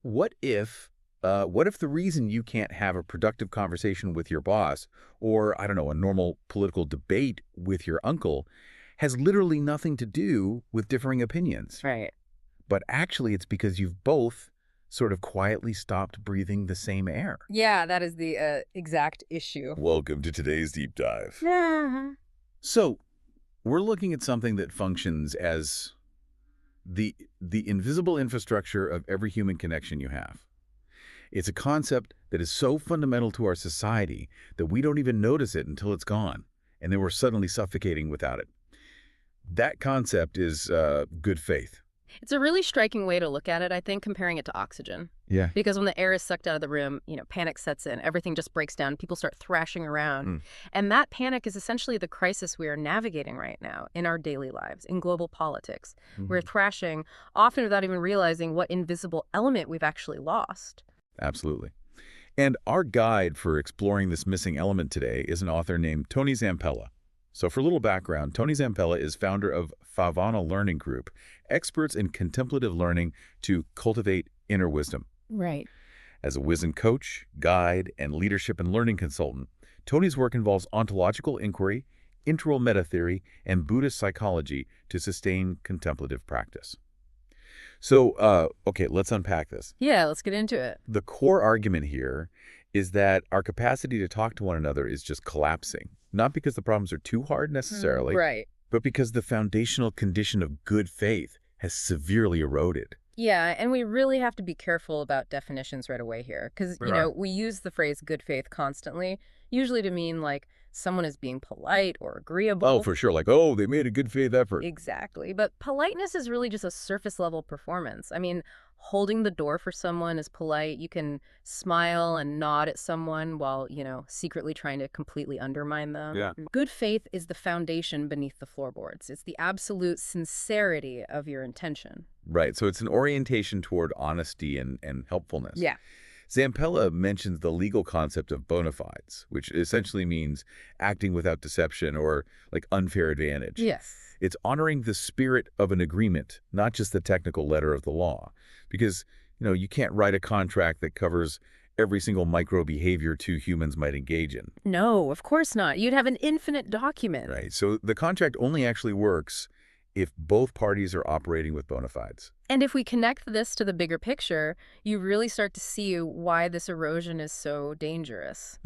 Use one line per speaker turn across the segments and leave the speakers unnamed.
what if the reason you can't have a productive conversation with your boss or, I don't know, a normal political debate with your uncle has literally nothing to do with differing opinions?
Right.
But actually it's because you've both sort of quietly stopped breathing the same air.
Yeah, that is the exact issue.
Welcome to today's deep dive. So we're looking at something that functions as the invisible infrastructure of every human connection you have. It's a concept that is so fundamental to our society that we don't even notice it until it's gone, and then we're suddenly suffocating without it. That concept is good faith.
It's a really striking way to look at it, I think, comparing it to oxygen.
Yeah.
Because when the air is sucked out of the room, panic sets in, everything just breaks down, people start thrashing around. And that panic is essentially the crisis we are navigating right now in our daily lives, in global politics. We're thrashing, often without even realizing what invisible element we've actually lost.
Absolutely. And our guide for exploring this missing element today is an author named Tony Zampella. So for a little background, Tony Zampella is founder of Favana Learning Group, experts in contemplative learning to cultivate inner wisdom.
Right.
As a wisdom coach, guide, and leadership and learning consultant, Tony's work involves ontological inquiry, integral meta theory, and Buddhist psychology to sustain contemplative practice. So, okay, let's unpack this.
Yeah, let's get into it.
The core argument here is that our capacity to talk to one another is just collapsing. Not because the problems are too hard necessarily,
Right.
but because the foundational condition of good faith has severely eroded.
Yeah, and we really have to be careful about definitions right away here. Because,
Right.
we use the phrase good faith constantly, usually to mean like someone is being polite or agreeable.
Oh, for sure. Like, oh, they made a good faith effort.
Exactly. But politeness is really just a surface level performance. I mean, holding the door for someone is polite. You can smile and nod at someone while, secretly trying to completely undermine them.
Yeah.
Good faith is the foundation beneath the floorboards. It's the absolute sincerity of your intention.
Right. So it's an orientation toward honesty and helpfulness.
Yeah.
Zampella mentions the legal concept of bona fides, which essentially means acting without deception or like unfair advantage.
Yes.
It's honoring the spirit of an agreement, not just the technical letter of the law. Because, you can't write a contract that covers every single micro behavior two humans might engage in.
No, of course not. You'd have an infinite document.
Right. So the contract only actually works if both parties are operating with bona fides.
And if we connect this to the bigger picture, you really start to see why this erosion is so dangerous.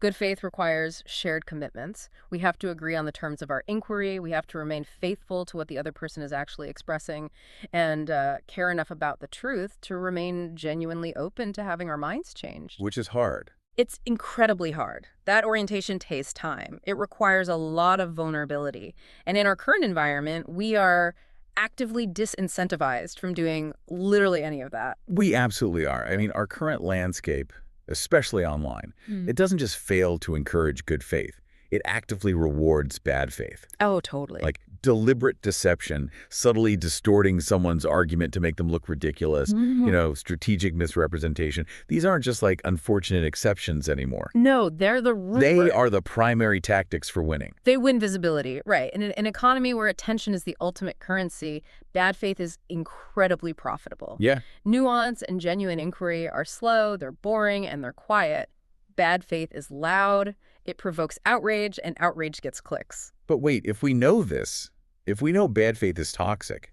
Good faith requires shared commitments. We have to agree on the terms of our inquiry. We have to remain faithful to what the other person is actually expressing and care enough about the truth to remain genuinely open to having our minds changed.
Which is hard.
It's incredibly hard. That orientation takes time. It requires a lot of vulnerability. And in our current environment, we are actively disincentivized from doing literally any of that.
We absolutely are. I mean, our current landscape, especially online, it doesn't just fail to encourage good faith. It actively rewards bad faith.
Oh, totally.
Like deliberate deception, subtly distorting someone's argument to make them look ridiculous, strategic misrepresentation. These aren't just like unfortunate exceptions anymore.
No, they're the root.
They are the primary tactics for winning.
They win visibility, right. In an economy where attention is the ultimate currency, bad faith is incredibly profitable.
Yeah.
Nuance and genuine inquiry are slow, they're boring, and they're quiet. Bad faith is loud, it provokes outrage, and outrage gets clicks.
But wait, if we know this, if we know bad faith is toxic,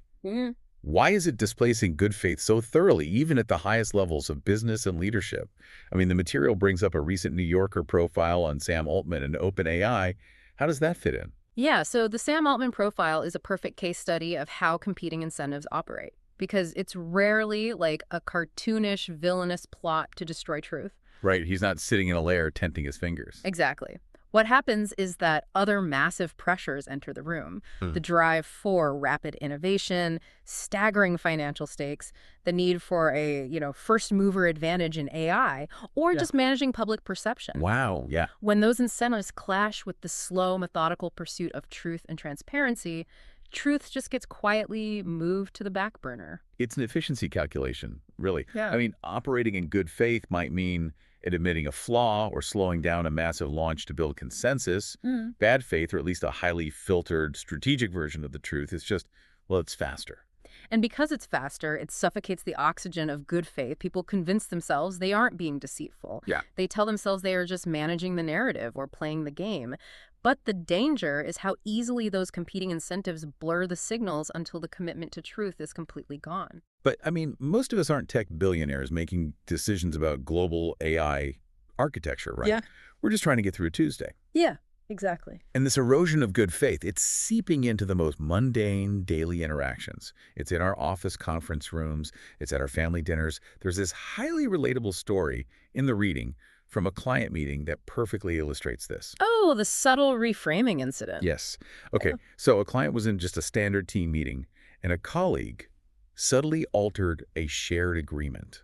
why is it displacing good faith so thoroughly, even at the highest levels of business and leadership? I mean, the material brings up a recent New Yorker profile on Sam Altman and OpenAI. How does that fit in?
Yeah, so the Sam Altman profile is a perfect case study of how competing incentives operate, because it's rarely like a cartoonish, villainous plot to destroy truth.
Right, he's not sitting in a lair tenting his fingers.
Exactly. What happens is that other massive pressures enter the room. The drive for rapid innovation, staggering financial stakes, the need for a, first mover advantage in AI, or just managing public perception.
Wow, yeah.
When those incentives clash with the slow, methodical pursuit of truth and transparency, truth just gets quietly moved to the back burner.
It's an efficiency calculation, really.
Yeah.
I mean, operating in good faith might mean admitting a flaw or slowing down a massive launch to build consensus. Bad faith, or at least a highly filtered strategic version of the truth, is just, well, it's faster.
And because it's faster, it suffocates the oxygen of good faith. People convince themselves they aren't being deceitful.
Yeah.
They tell themselves they are just managing the narrative or playing the game. But the danger is how easily those competing incentives blur the signals until the commitment to truth is completely gone.
But, I mean, most of us aren't tech billionaires making decisions about global AI architecture, right?
Yeah.
We're just trying to get through a Tuesday.
Yeah, exactly.
And this erosion of good faith, it's seeping into the most mundane daily interactions. It's in our office conference rooms. It's at our family dinners. There's this highly relatable story in the reading from a client meeting that perfectly illustrates this.
Oh, the subtle reframing incident.
Yes. Okay, so a client was in just a standard team meeting, and a colleague subtly altered a shared agreement.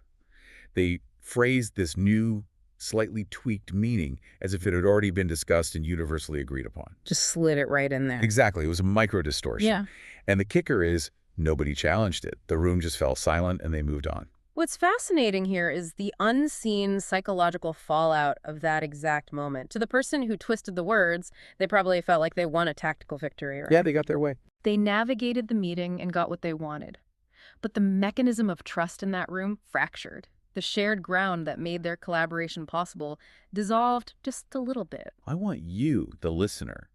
They phrased this new, slightly tweaked meaning as if it had already been discussed and universally agreed upon.
Just slid it right in there.
Exactly. It was a micro distortion.
Yeah.
And the kicker is nobody challenged it. The room just fell silent and they moved on.
What's fascinating here is the unseen psychological fallout of that exact moment. To the person who twisted the words, they probably felt like they won a tactical victory, right?
Yeah, they got their way.
They navigated the meeting and got what they wanted. But the mechanism of trust in that room fractured. The shared ground that made their collaboration possible dissolved just a little bit.
I want you, the listener,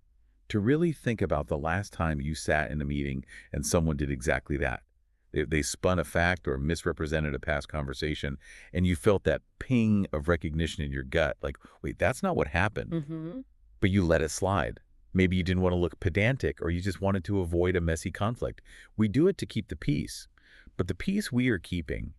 to really think about the last time you sat in a meeting and someone did exactly that. They spun a fact or misrepresented a past conversation, and you felt that ping of recognition in your gut, like, wait, that's not what happened. But you let it slide. Maybe you didn't want to look pedantic, or you just wanted to avoid a messy conflict. We do it to keep the peace, but the peace we are keeping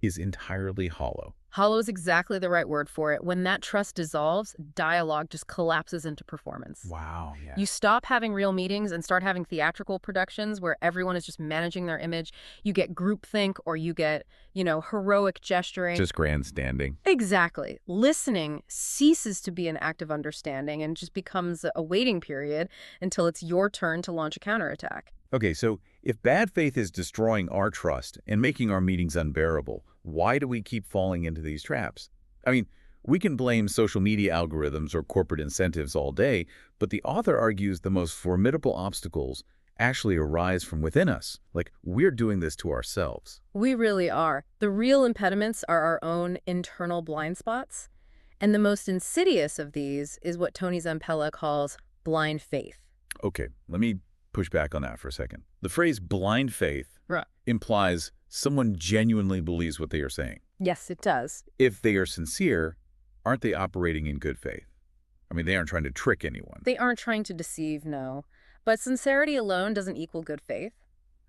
is entirely hollow.
Hollow is exactly the right word for it. When that trust dissolves, dialogue just collapses into performance.
Wow, yeah.
You stop having real meetings and start having theatrical productions where everyone is just managing their image. You get groupthink, or you get, heroic gesturing.
Just grandstanding.
Exactly. Listening ceases to be an act of understanding and just becomes a waiting period until it's your turn to launch a counterattack.
Okay, so if bad faith is destroying our trust and making our meetings unbearable, why do we keep falling into these traps? I mean, we can blame social media algorithms or corporate incentives all day, but the author argues the most formidable obstacles actually arise from within us. Like, we're doing this to ourselves.
We really are. The real impediments are our own internal blind spots. And the most insidious of these is what Tony Zampella calls blind faith.
Okay, let me push back on that for a second. The phrase blind faith implies someone genuinely believes what they are saying.
Yes, it does.
If they are sincere, aren't they operating in good faith? I mean, they aren't trying to trick anyone.
They aren't trying to deceive, no. But sincerity alone doesn't equal good faith.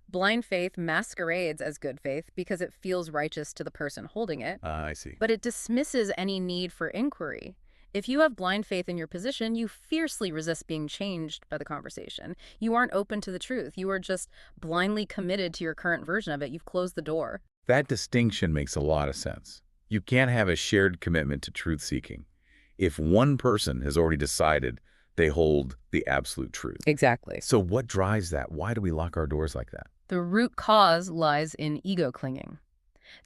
Blind faith masquerades as good faith because it feels righteous to the person holding it.
I see.
But it dismisses any need for inquiry. If you have blind faith in your position, you fiercely resist being changed by the conversation. You aren't open to the truth. You are just blindly committed to your current version of it. You've closed the door.
That distinction makes a lot of sense. You can't have a shared commitment to truth-seeking if one person has already decided they hold the absolute truth.
Exactly.
So what drives that? Why do we lock our doors like that?
The root cause lies in ego clinging.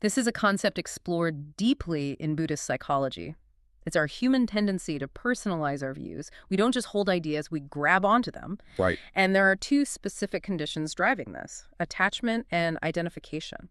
This is a concept explored deeply in Buddhist psychology. It's our human tendency to personalize our views. We don't just hold ideas, we grab onto them.
Right.
And there are two specific conditions driving this: attachment and identification.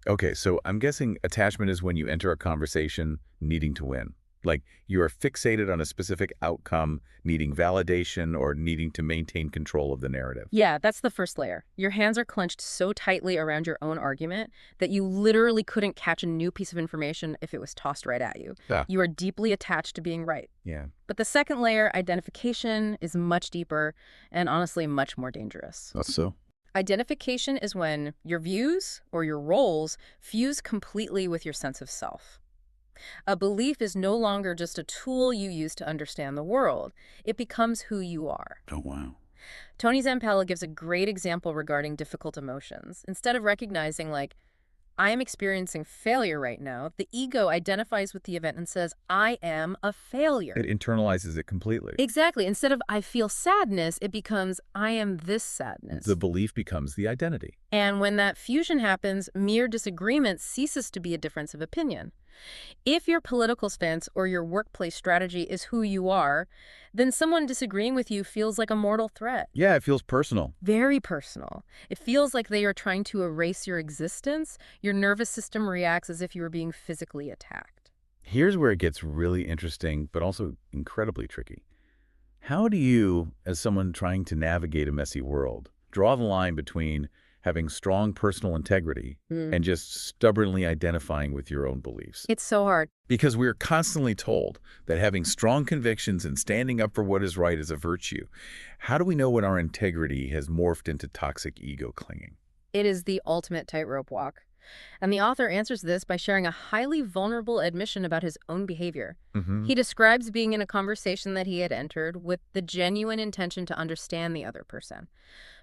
Okay, so I'm guessing attachment is when you enter a conversation needing to win. Like, you are fixated on a specific outcome, needing validation or needing to maintain control of the narrative.
Yeah, that's the first layer. Your hands are clenched so tightly around your own argument that you literally couldn't catch a new piece of information if it was tossed right at you.
Yeah.
You are deeply attached to being right.
Yeah.
But the second layer, identification, is much deeper and honestly much more dangerous.
That's so.
Identification is when your views or your roles fuse completely with your sense of self. A belief is no longer just a tool you use to understand the world. It becomes who you are.
Oh, wow.
Tony Zampella gives a great example regarding difficult emotions. Instead of recognizing, like, I am experiencing failure right now, the ego identifies with the event and says, I am a failure.
It internalizes it completely.
Exactly. Instead of I feel sadness, it becomes I am this sadness.
The belief becomes the identity.
And when that fusion happens, mere disagreement ceases to be a difference of opinion. If your political stance or your workplace strategy is who you are, then someone disagreeing with you feels like a mortal threat.
Yeah, it feels personal.
Very personal. It feels like they are trying to erase your existence. Your nervous system reacts as if you were being physically attacked.
Here's where it gets really interesting, but also incredibly tricky. How do you, as someone trying to navigate a messy world, draw the line between having strong personal integrity and just stubbornly identifying with your own beliefs?
It's so hard.
Because we're constantly told that having strong convictions and standing up for what is right is a virtue. How do we know when our integrity has morphed into toxic ego clinging?
It is the ultimate tightrope walk. And the author answers this by sharing a highly vulnerable admission about his own behavior. He describes being in a conversation that he had entered with the genuine intention to understand the other person.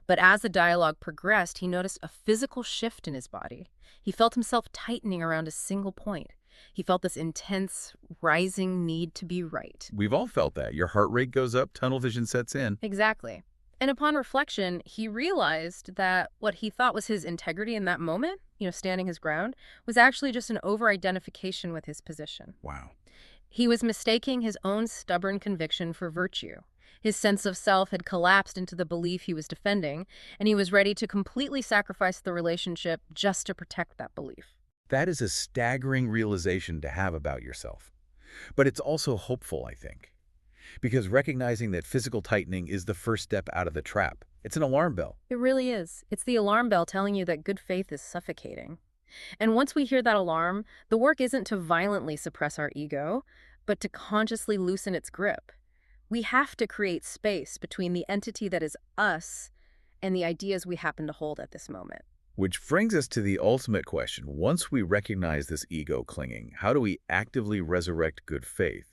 But as the dialogue progressed, he noticed a physical shift in his body. He felt himself tightening around a single point. He felt this intense, rising need to be right.
We've all felt that. Your heart rate goes up, tunnel vision sets in.
Exactly. And upon reflection, he realized that what he thought was his integrity in that moment, standing his ground, was actually just an over-identification with his position.
Wow.
He was mistaking his own stubborn conviction for virtue. His sense of self had collapsed into the belief he was defending, and he was ready to completely sacrifice the relationship just to protect that belief.
That is a staggering realization to have about yourself. But it's also hopeful, I think. Because recognizing that physical tightening is the first step out of the trap. It's an alarm bell.
It really is. It's the alarm bell telling you that good faith is suffocating. And once we hear that alarm, the work isn't to violently suppress our ego, but to consciously loosen its grip. We have to create space between the entity that is us and the ideas we happen to hold at this moment.
Which brings us to the ultimate question. Once we recognize this ego clinging, how do we actively resurrect good faith?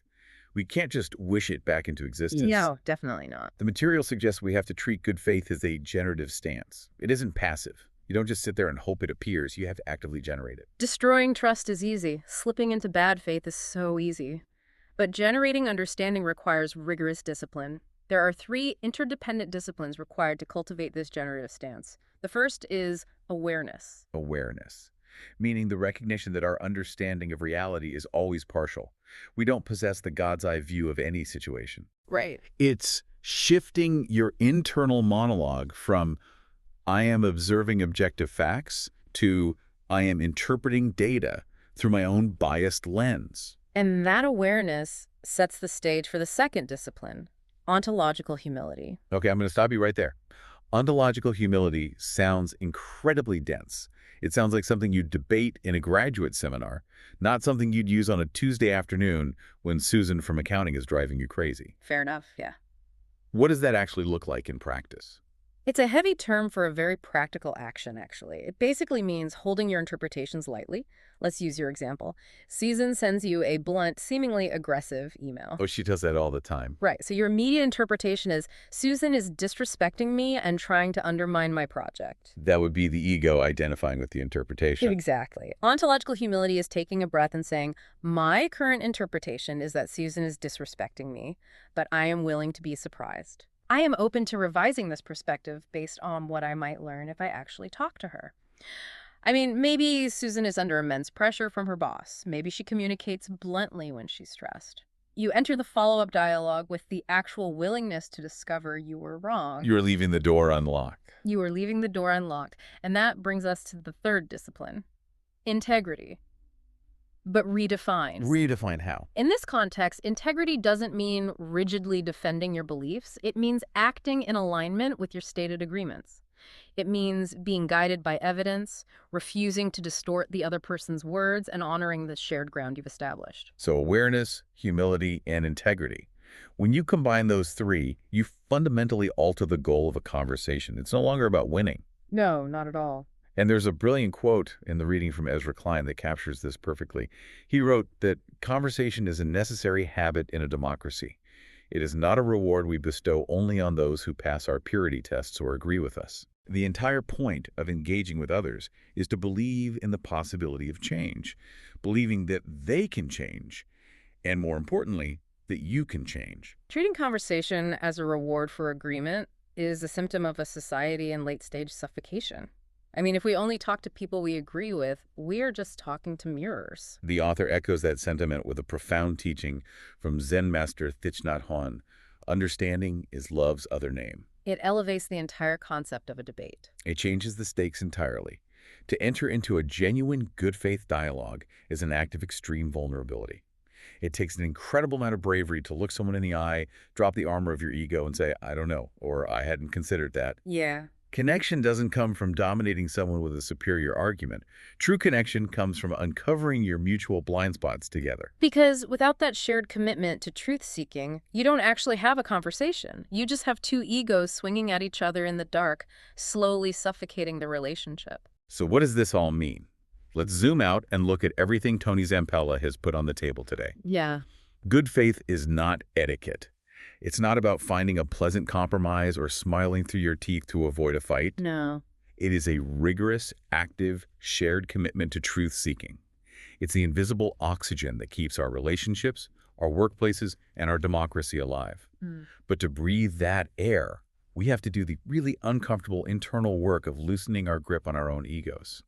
We can't just wish it back into existence.
No, definitely not.
The material suggests we have to treat good faith as a generative stance. It isn't passive. You don't just sit there and hope it appears. You have to actively generate it.
Destroying trust is easy. Slipping into bad faith is so easy. But generating understanding requires rigorous discipline. There are 3 interdependent disciplines required to cultivate this generative stance. The first is awareness.
Awareness, meaning the recognition that our understanding of reality is always partial. We don't possess the God's eye view of any situation.
Right.
It's shifting your internal monologue from I am observing objective facts to I am interpreting data through my own biased lens.
And that awareness sets the stage for the second discipline, ontological humility.
Okay, I'm going to stop you right there. Ontological humility sounds incredibly dense. It sounds like something you'd debate in a graduate seminar, not something you'd use on a Tuesday afternoon when Susan from accounting is driving you crazy.
Fair enough, yeah.
What does that actually look like in practice?
It's a heavy term for a very practical action, actually. It basically means holding your interpretations lightly. Let's use your example. Susan sends you a blunt, seemingly aggressive email.
Oh, she does that all the time.
Right. So your immediate interpretation is, Susan is disrespecting me and trying to undermine my project.
That would be the ego identifying with the interpretation.
Exactly. Ontological humility is taking a breath and saying, my current interpretation is that Susan is disrespecting me, but I am willing to be surprised. I am open to revising this perspective based on what I might learn if I actually talk to her. I mean, maybe Susan is under immense pressure from her boss. Maybe she communicates bluntly when she's stressed. You enter the follow-up dialogue with the actual willingness to discover you were wrong.
You're leaving the door unlocked.
You are leaving the door unlocked. And that brings us to the third discipline, integrity. But redefined.
Redefine how?
In this context, integrity doesn't mean rigidly defending your beliefs. It means acting in alignment with your stated agreements. It means being guided by evidence, refusing to distort the other person's words, and honoring the shared ground you've established.
So awareness, humility, and integrity. When you combine those 3, you fundamentally alter the goal of a conversation. It's no longer about winning.
No, not at all.
And there's a brilliant quote in the reading from Ezra Klein that captures this perfectly. He wrote that conversation is a necessary habit in a democracy. It is not a reward we bestow only on those who pass our purity tests or agree with us. The entire point of engaging with others is to believe in the possibility of change, believing that they can change, and more importantly, that you can change.
Treating conversation as a reward for agreement is a symptom of a society in late-stage suffocation. I mean, if we only talk to people we agree with, we are just talking to mirrors.
The author echoes that sentiment with a profound teaching from Zen master Thich Nhat Hanh. Understanding is love's other name.
It elevates the entire concept of a debate.
It changes the stakes entirely. To enter into a genuine good faith dialogue is an act of extreme vulnerability. It takes an incredible amount of bravery to look someone in the eye, drop the armor of your ego and say, I don't know, or I hadn't considered that.
Yeah.
Connection doesn't come from dominating someone with a superior argument. True connection comes from uncovering your mutual blind spots together.
Because without that shared commitment to truth-seeking, you don't actually have a conversation. You just have two egos swinging at each other in the dark, slowly suffocating the relationship.
So what does this all mean? Let's zoom out and look at everything Tony Zampella has put on the table today.
Yeah.
Good faith is not etiquette. It's not about finding a pleasant compromise or smiling through your teeth to avoid a fight.
No.
It is a rigorous, active, shared commitment to truth-seeking. It's the invisible oxygen that keeps our relationships, our workplaces, and our democracy alive. But to breathe that air, we have to do the really uncomfortable internal work of loosening our grip on our own egos.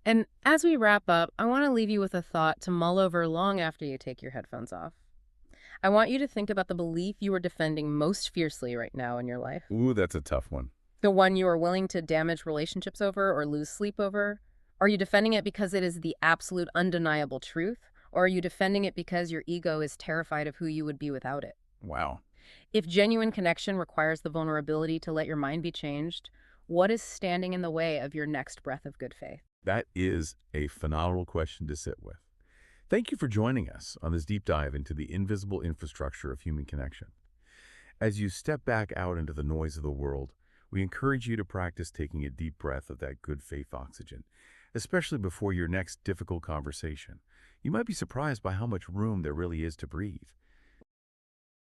And as we wrap up, I want to leave you with a thought to mull over long after you take your headphones off. I want you to think about the belief you are defending most fiercely right now in your life.
Ooh, that's a tough one.
The one you are willing to damage relationships over or lose sleep over? Are you defending it because it is the absolute undeniable truth? Or are you defending it because your ego is terrified of who you would be without it?
Wow.
If genuine connection requires the vulnerability to let your mind be changed, what is standing in the way of your next breath of good faith?
That is a phenomenal question to sit with. Thank you for joining us on this deep dive into the invisible infrastructure of human connection. As you step back out into the noise of the world, we encourage you to practice taking a deep breath of that good faith oxygen, especially before your next difficult conversation. You might be surprised by how much room there really is to breathe.